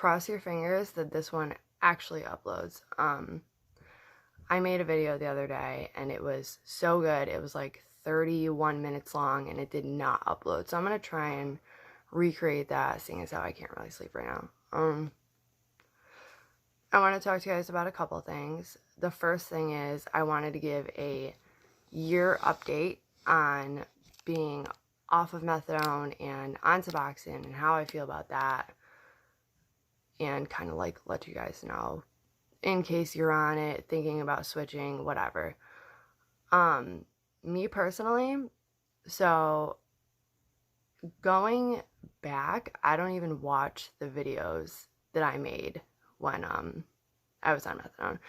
cross your fingers that this one actually uploads. I made a video the other day and it was so good. It was like 31 minutes long and it did not upload. So I'm going to try and recreate that, seeing as how I can't really sleep right now. I want to talk to you guys about a couple things. The first thing is I wanted to give a year update on being off of methadone and on Suboxone and how I feel about that, and kind of like let you guys know in case you're on it, thinking about switching, whatever. Me personally, so going back, I don't even watch the videos that I made when I was on methadone.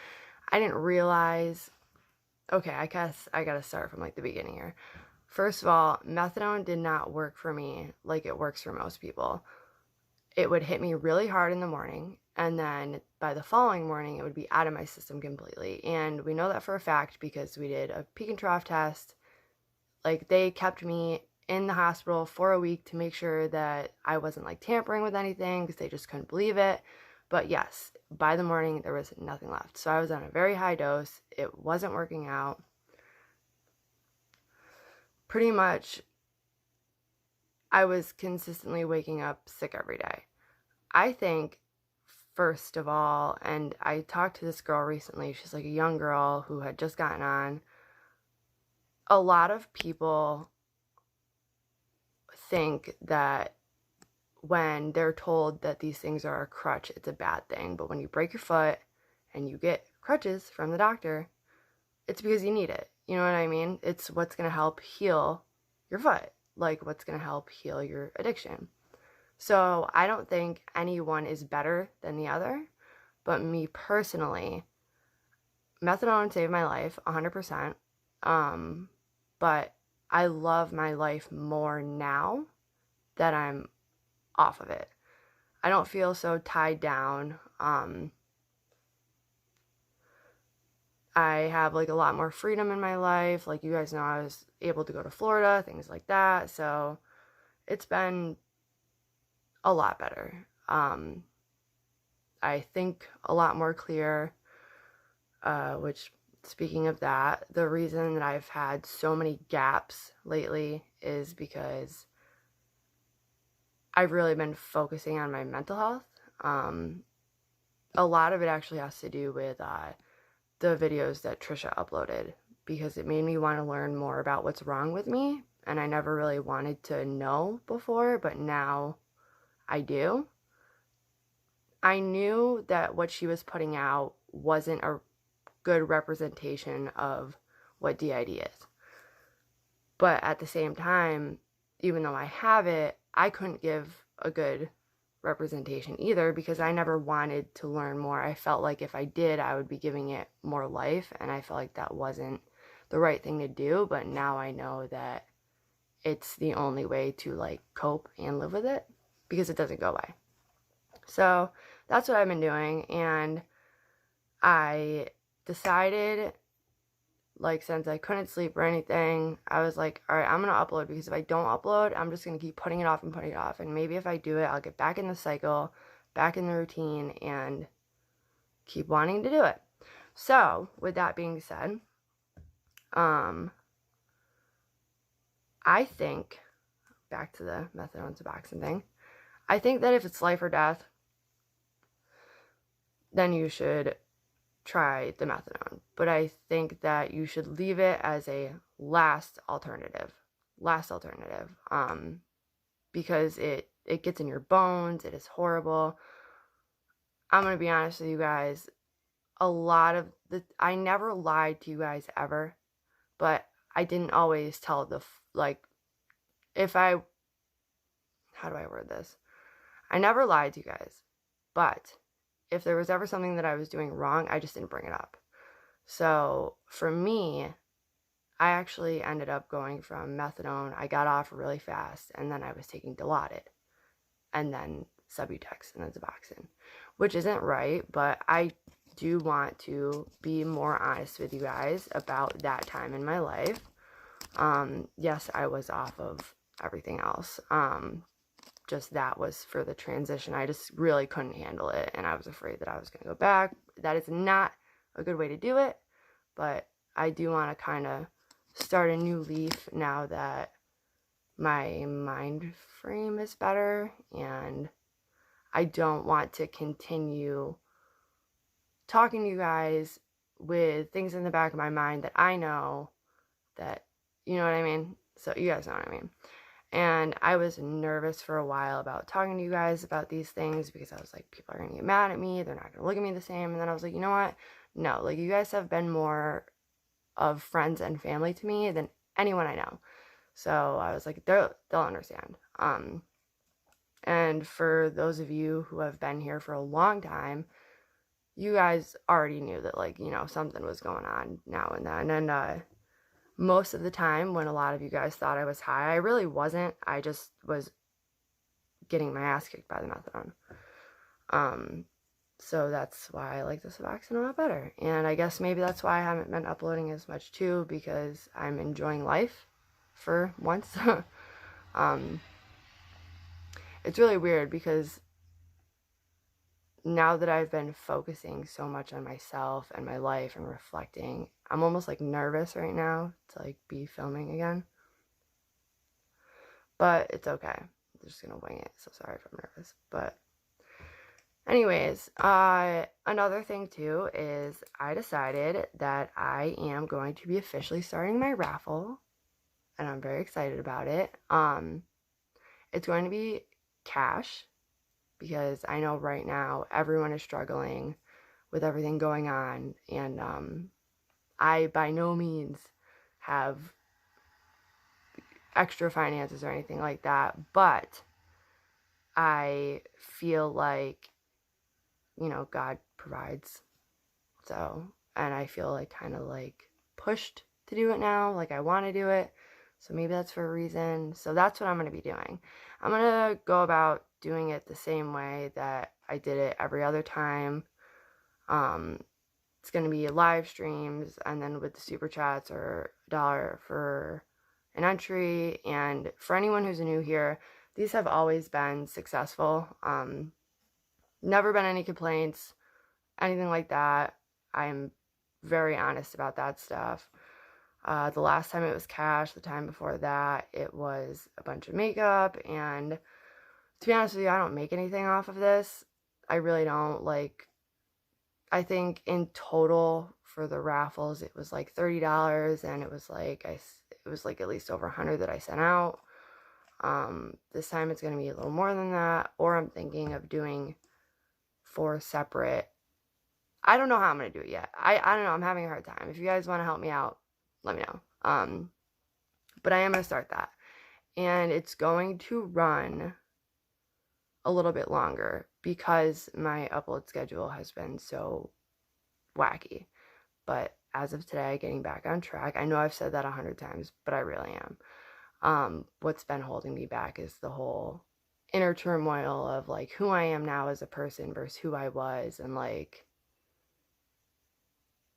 I didn't realize, okay, I guess I gotta start from like the beginning here. First of all, methadone did not work for me like it works for most people. It would hit me really hard in the morning, and then by the following morning, it would be out of my system completely. And we know that for a fact because we did a peak and trough test. Like, they kept me in the hospital for a week to make sure that I wasn't like tampering with anything because they just couldn't believe it. But yes, by the morning, there was nothing left. So I was on a very high dose. It wasn't working out. Pretty much, I was consistently waking up sick every day. I think, first of all, and I talked to this girl recently, she's like a young girl who had just gotten on. A lot of people think that when they're told that these things are a crutch, it's a bad thing. But when you break your foot and you get crutches from the doctor, it's because you need it. You know what I mean? It's what's going to help heal your foot, like what's going to help heal your addiction. So I don't think anyone is better than the other, but me personally, methadone saved my life 100%. But I love my life more now that I'm off of it. I don't feel so tied down. I have like a lot more freedom in my life. Like, you guys know, I was able to go to Florida, things like that. So it's been a lot better. I think a lot more clear, which, speaking of that, the reason that I've had so many gaps lately is because I've really been focusing on my mental health. A lot of it actually has to do with the videos that Trisha uploaded, because it made me want to learn more about what's wrong with me, and I never really wanted to know before, but now I do. I knew that what she was putting out wasn't a good representation of what DID is. But at the same time, even though I have it, I couldn't give a good representation either because I never wanted to learn more. I felt like if I did, I would be giving it more life, and I felt like that wasn't the right thing to do. But now I know that it's the only way to like cope and live with it because it doesn't go away. So that's what I've been doing, and I decided, like, since I couldn't sleep or anything, I was like, all right, I'm going to upload, because if I don't upload, I'm just going to keep putting it off and putting it off. And maybe if I do it, I'll get back in the cycle, back in the routine, and keep wanting to do it. So, with that being said, I think, back to the methadone Suboxone thing, I think that if it's life or death, then you should try the methadone. But I think that you should leave it as a last alternative, because it gets in your bones. It is horrible. I'm going to be honest with you guys. I never lied to you guys ever, but I didn't always tell how do I word this? I never lied to you guys, but if there was ever something that I was doing wrong, I just didn't bring it up. So for me, I actually ended up going from methadone. I got off really fast, and then I was taking Dilaudid, and then Subutex, and then Suboxone, which isn't right, but I do want to be more honest with you guys about that time in my life. Yes, I was off of everything else. just that was for the transition. I just really couldn't handle it, and I was afraid that I was going to go back. That is not a good way to do it, but I do want to kind of start a new leaf now that my mind frame is better, and I don't want to continue talking to you guys with things in the back of my mind that I know that, you know what I mean? So you guys know what I mean. And I was nervous for a while about talking to you guys about these things because I was like, people are going to get mad at me. They're not going to look at me the same. And then I was like, you know what? No, like, you guys have been more of friends and family to me than anyone I know. So I was like, they'll understand. And for those of you who have been here for a long time, you guys already knew that, like, you know, something was going on now and then. And most of the time when a lot of you guys thought I was high, I really wasn't. I just was getting my ass kicked by the methadone. So that's why I like the Suboxone a lot better. And I guess maybe that's why I haven't been uploading as much too, because I'm enjoying life for once. It's really weird because now that I've been focusing so much on myself and my life and reflecting, I'm almost like nervous right now to like be filming again. But it's okay. I'm just gonna wing it. So sorry if I'm nervous. But anyways, another thing too is I decided that I am going to be officially starting my raffle, and I'm very excited about it. It's going to be cash, because I know right now everyone is struggling with everything going on, and I by no means have extra finances or anything like that, but I feel like, you know, God provides. So, and I feel like kind of like pushed to do it now, like I want to do it. So maybe that's for a reason. So that's what I'm going to be doing. I'm going to go about doing it the same way that I did it every other time. It's going to be live streams, and then with the super chats, or $1 for an entry. And for anyone who's new here, these have always been successful. Never been any complaints, anything like that. I'm very honest about that stuff. The last time it was cash, the time before that, it was a bunch of makeup, and to be honest with you, I don't make anything off of this. I really don't. Like, I think in total for the raffles, it was like $30, and it was like at least over 100 that I sent out. This time it's going to be a little more than that, or I'm thinking of doing 4 separate. I don't know how I'm going to do it yet. I don't know. I'm having a hard time. If you guys want to help me out, let me know. But I am going to start that. And it's going to run a little bit longer because my upload schedule has been so wacky. But as of today, getting back on track. I know I've said that 100 times, but I really am. What's been holding me back is the whole inner turmoil of like who I am now as a person versus who I was, and like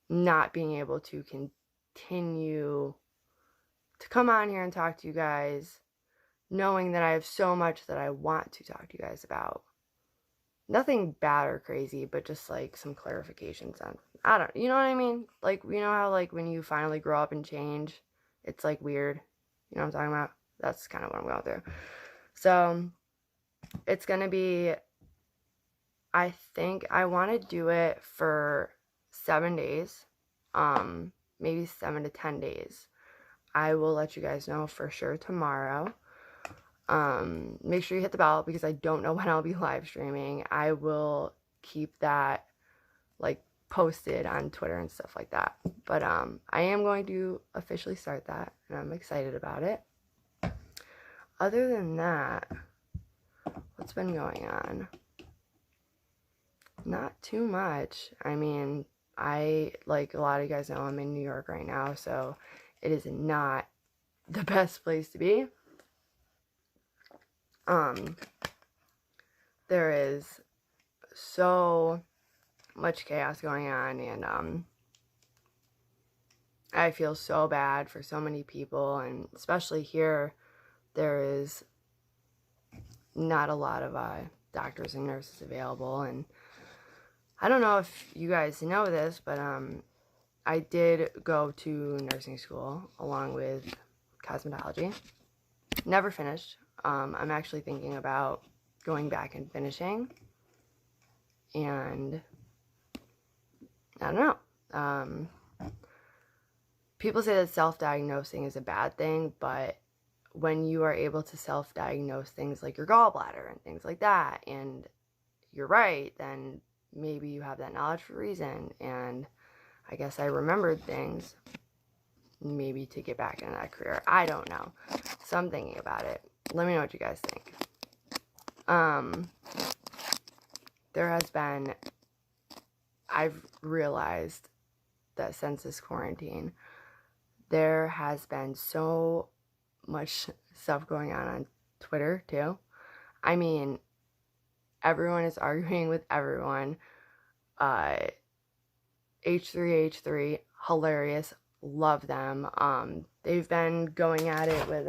not being able to continue to come on here and talk to you guys, knowing that I have so much that I want to talk to you guys about. Nothing bad or crazy, but just like some clarifications on, I don't, you know what I mean? Like, you know how like when you finally grow up and change, it's like weird. You know what I'm talking about? That's kind of what I'm going through. So it's going to be, I think I want to do it for 7 days, maybe 7 to 10 days. I will let you guys know for sure tomorrow. Make sure you hit the bell because I don't know when I'll be live streaming. I will keep that like posted on Twitter and stuff like that. But I am going to officially start that, and I'm excited about it. Other than that, what's been going on? Not too much. I mean, like a lot of you guys know, I'm in New York right now, so it is not the best place to be. There is so much chaos going on, and I feel so bad for so many people, and especially here, there is not a lot of doctors and nurses available. And I don't know if you guys know this, but I did go to nursing school along with cosmetology. Never finished. I'm actually thinking about going back and finishing. And I don't know. People say that self-diagnosing is a bad thing, but when you are able to self-diagnose things like your gallbladder and things like that, and you're right, then maybe you have that knowledge for a reason. And I guess I remembered things maybe to get back into that career. I don't know. So I'm thinking about it. Let me know what you guys think. There has been, I've realized that since this quarantine, there has been so much stuff going on Twitter too. I mean, everyone is arguing with everyone. H3H3, hilarious, love them. They've been going at it with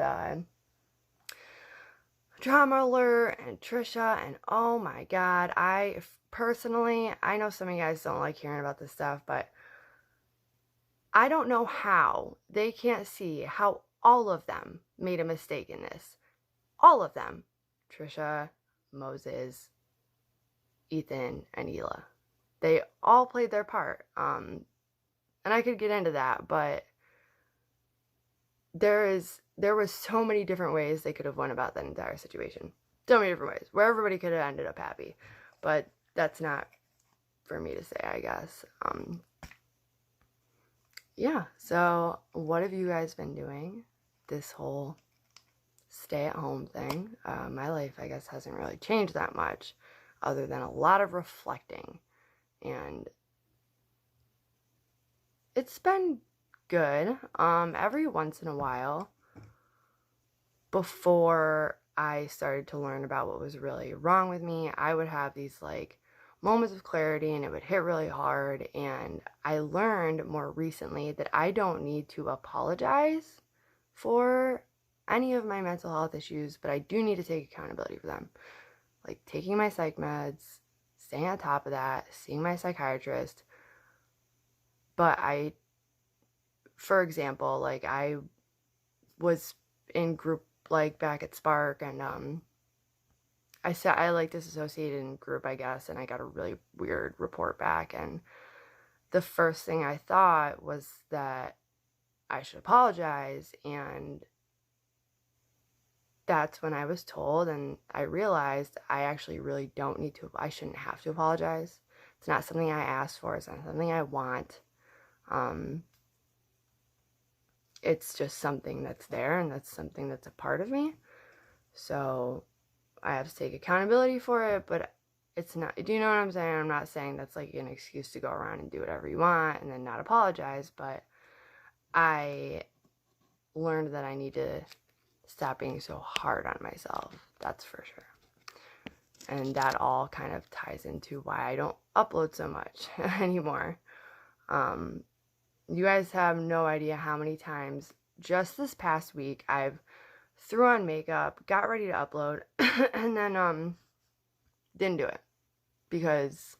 Drama Alert and Trisha, and oh my god, I know some of you guys don't like hearing about this stuff, but I don't know how they can't see how all of them made a mistake in this. All of them. Trisha, Moses, Ethan, and Hila. They all played their part. And I could get into that, but there was so many different ways they could have went about that entire situation. So many different ways where everybody could have ended up happy. But that's not for me to say, I guess. Yeah, so what have you guys been doing this whole stay-at-home thing? My life, I guess, hasn't really changed that much other than a lot of reflecting. And it's been good. Every once in a while, before I started to learn about what was really wrong with me, I would have these, like, moments of clarity, and it would hit really hard. And I learned more recently that I don't need to apologize for any of my mental health issues, but I do need to take accountability for them. Like taking my psych meds, staying on top of that, seeing my psychiatrist. But for example, like I was in group, like back at Spark, and I like disassociated in group, I guess, and I got a really weird report back, and the first thing I thought was that I should apologize, and that's when I was told, and I realized I actually really don't need to, I shouldn't have to apologize. It's not something I asked for, it's not something I want. It's just something that's there, and that's something that's a part of me. So I have to take accountability for it, but it's not, do you know what I'm saying? I'm not saying that's like an excuse to go around and do whatever you want and then not apologize, but I learned that I need to stop being so hard on myself. That's for sure. And that all kind of ties into why I don't upload so much anymore. You guys have no idea how many times just this past week I've threw on makeup, got ready to upload, and then didn't do it because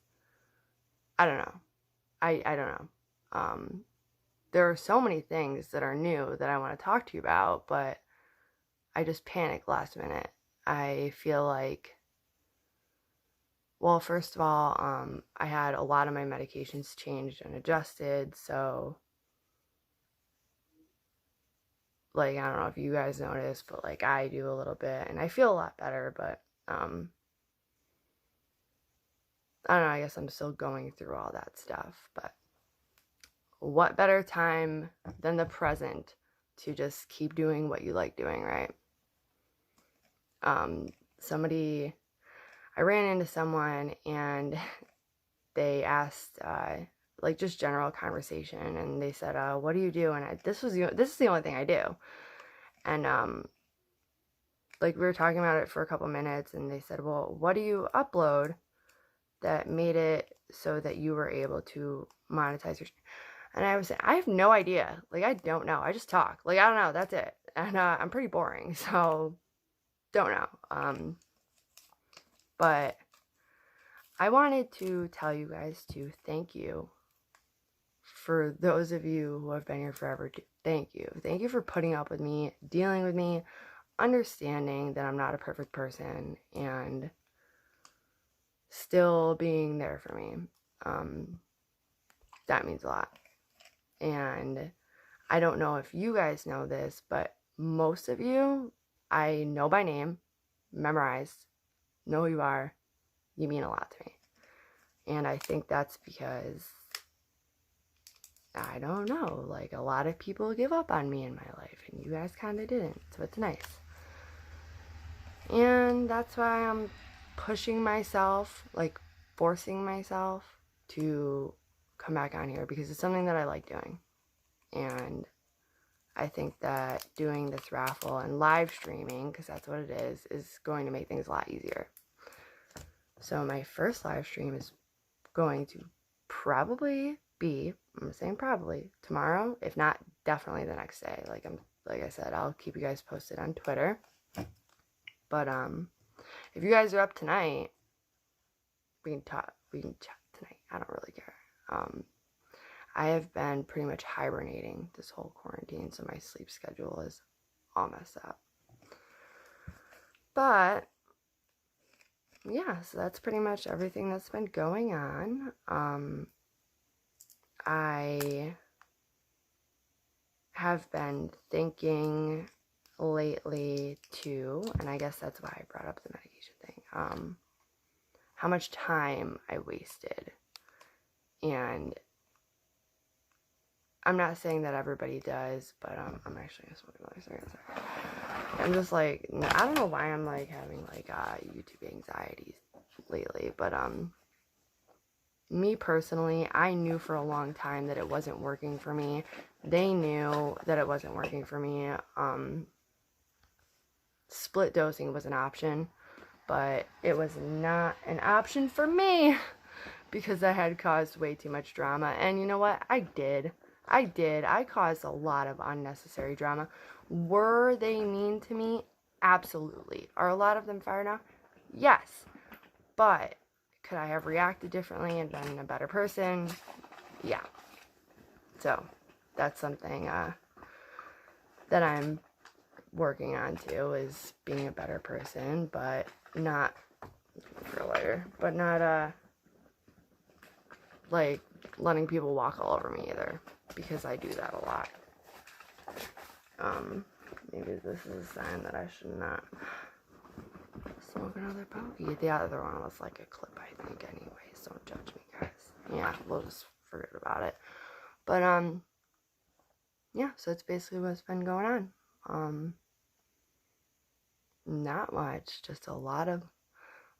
I don't know. I don't know. There are so many things that are new that I want to talk to you about, but I just panicked last minute. I feel like, well, first of all, I had a lot of my medications changed and adjusted, so, like, I don't know if you guys noticed, but, like, I do a little bit, and I feel a lot better, but, I don't know, I guess I'm still going through all that stuff, but what better time than the present to just keep doing what you like doing, right? I ran into someone, and they asked, like, just general conversation, and they said, what do you do? And this is the only thing I do. And, like, we were talking about it for a couple minutes, and they said, well, what do you upload that made it so that you were able to monetize your... And I was saying, I have no idea. Like, I don't know. I just talk. Like, I don't know. That's it. And, I'm pretty boring, so don't know. But I wanted to tell you guys to thank you for those of you who have been here forever. Thank you. Thank you for putting up with me, dealing with me, understanding that I'm not a perfect person, and still being there for me. That means a lot. And I don't know if you guys know this, but most of you I know by name, memorized, know who you are. You mean a lot to me. And I think that's because, I don't know, like a lot of people give up on me in my life, and you guys kind of didn't, so it's nice. And that's why I'm pushing myself, like forcing myself to come back on here, because it's something that I like doing. And I think that doing this raffle and live streaming, because that's what it is going to make things a lot easier. So my first live stream is going to probably be, I'm saying probably, tomorrow, if not definitely the next day. Like I said, I'll keep you guys posted on Twitter. But if you guys are up tonight, we can chat tonight. I don't really care. I have been pretty much hibernating this whole quarantine, so my sleep schedule is all messed up. But yeah, so that's pretty much everything that's been going on. I have been thinking lately too, and I guess that's why I brought up the medication thing, how much time I wasted. And I'm not saying that everybody does, but I'm actually gonna smoke another cigarette. I'm just like, I don't know why I'm like having like YouTube anxieties lately, but me personally, I knew for a long time that it wasn't working for me. They knew that it wasn't working for me. Split dosing was an option, but it was not an option for me because I had caused way too much drama. And you know what? I did. I caused a lot of unnecessary drama. Were they mean to me? Absolutely. Are a lot of them fired now? Yes. But could I have reacted differently and been a better person? Yeah. So that's something that I'm working on too, is being a better person, but not for later, but not like letting people walk all over me either, because I do that a lot. Maybe this is a sign that I should not smoke another pokey. The other one was like a clip, I think, anyways. Don't judge me, guys. Yeah, we'll just forget about it. But yeah, so it's basically what's been going on. Not much, just a lot of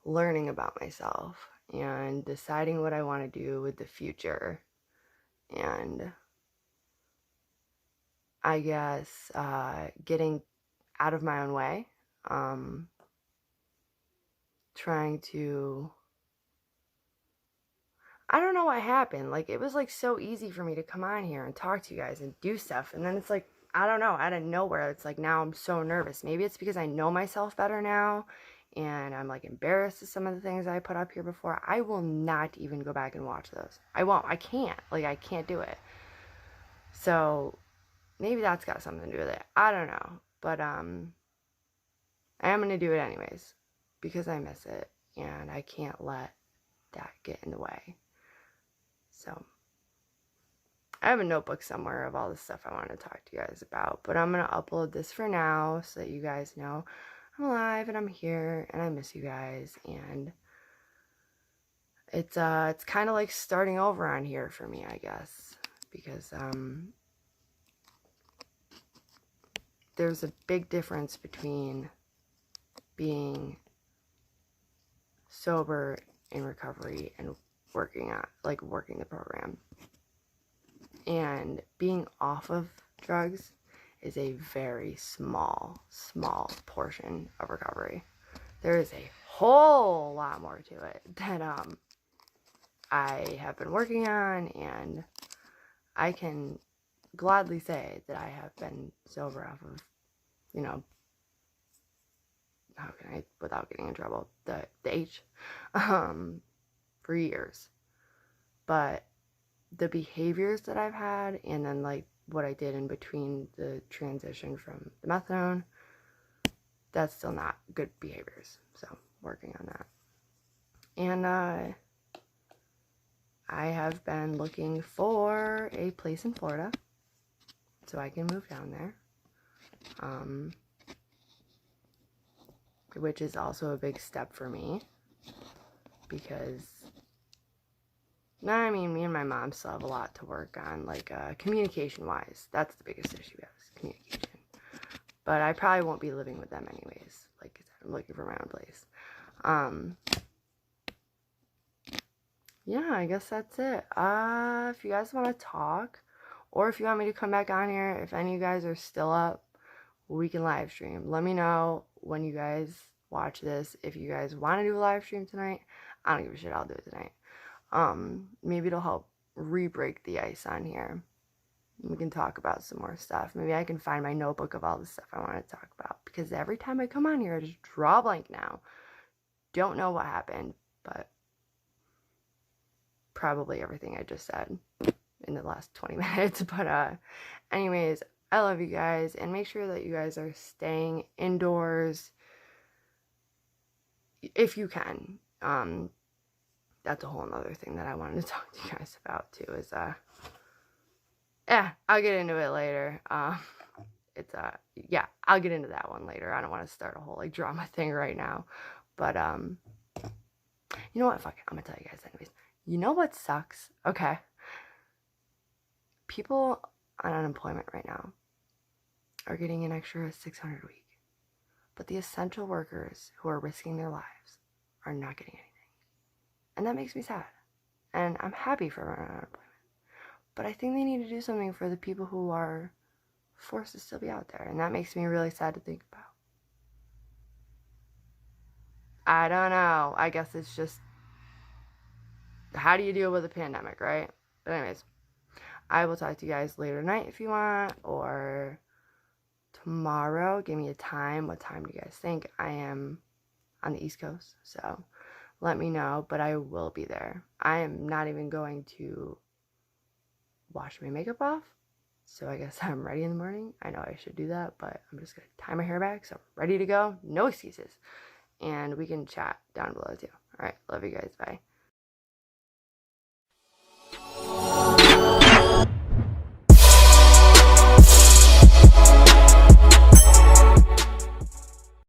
learning about myself and deciding what I want to do with the future, and I guess getting out of my own way, trying to, I don't know what happened, like it was like so easy for me to come on here and talk to you guys and do stuff, and then it's like, I don't know, out of nowhere, it's like now I'm so nervous. Maybe it's because I know myself better now, and I'm like embarrassed of some of the things I put up here before. I will not even go back and watch those. I won't. I can't. Like, I can't do it. So maybe that's got something to do with it. I don't know. But I am going to do it anyways, because I miss it, and I can't let that get in the way. So I have a notebook somewhere of all the stuff I want to talk to you guys about, but I'm going to upload this for now so that you guys know I'm alive and I'm here and I miss you guys. And it's kind of like starting over on here for me, I guess, because there's a big difference between being sober in recovery and working the program. And being off of drugs is a very small portion of recovery. There is a whole lot more to it that I have been working on, and I can gladly say that I have been sober off of, how can I, without getting in trouble, the H, for years. But the behaviors that I've had, and then like what I did in between the transition from the methadone, that's still not good behaviors. So working on that. And I have been looking for a place in Florida so I can move down there, which is also a big step for me, because I mean, me and my mom still have a lot to work on, like communication wise. That's the biggest issue we have, is communication. But I probably won't be living with them anyways. Like I said, I'm looking for my own place. Yeah, I guess that's it. If you guys want to talk, or if you want me to come back on here, if any of you guys are still up, we can live stream. Let me know when you guys watch this. If you guys want to do a live stream tonight, I don't give a shit, I'll do it tonight. Maybe it'll help re-break the ice on here. We can talk about some more stuff. Maybe I can find my notebook of all the stuff I want to talk about, because every time I come on here, I just draw a blank now. Don't know what happened, but probably everything I just said in the last 20 minutes. But anyways, I love you guys, and make sure that you guys are staying indoors if you can. That's a whole nother thing that I wanted to talk to you guys about too, is yeah, I'll get into it later. Yeah, I'll get into that one later. I don't want to start a whole like drama thing right now, but you know what, fuck it, I'm gonna tell you guys anyways. You know what sucks? Okay, people on unemployment right now are getting an extra $600 a week, but the essential workers who are risking their lives are not getting anything. And that makes me sad. And I'm happy for unemployment. But I think they need to do something for the people who are forced to still be out there. And that makes me really sad to think about. I don't know. I guess it's just, how do you deal with a pandemic, right? But anyways, I will talk to you guys later tonight if you want, or tomorrow. Give me a time. What time do you guys think? I am on the East Coast, so let me know, but I will be there. I am not even going to wash my makeup off, so I guess I'm ready in the morning. I know I should do that, but I'm just going to tie my hair back, so I'm ready to go. No excuses. And we can chat down below too. Alright, love you guys. Bye.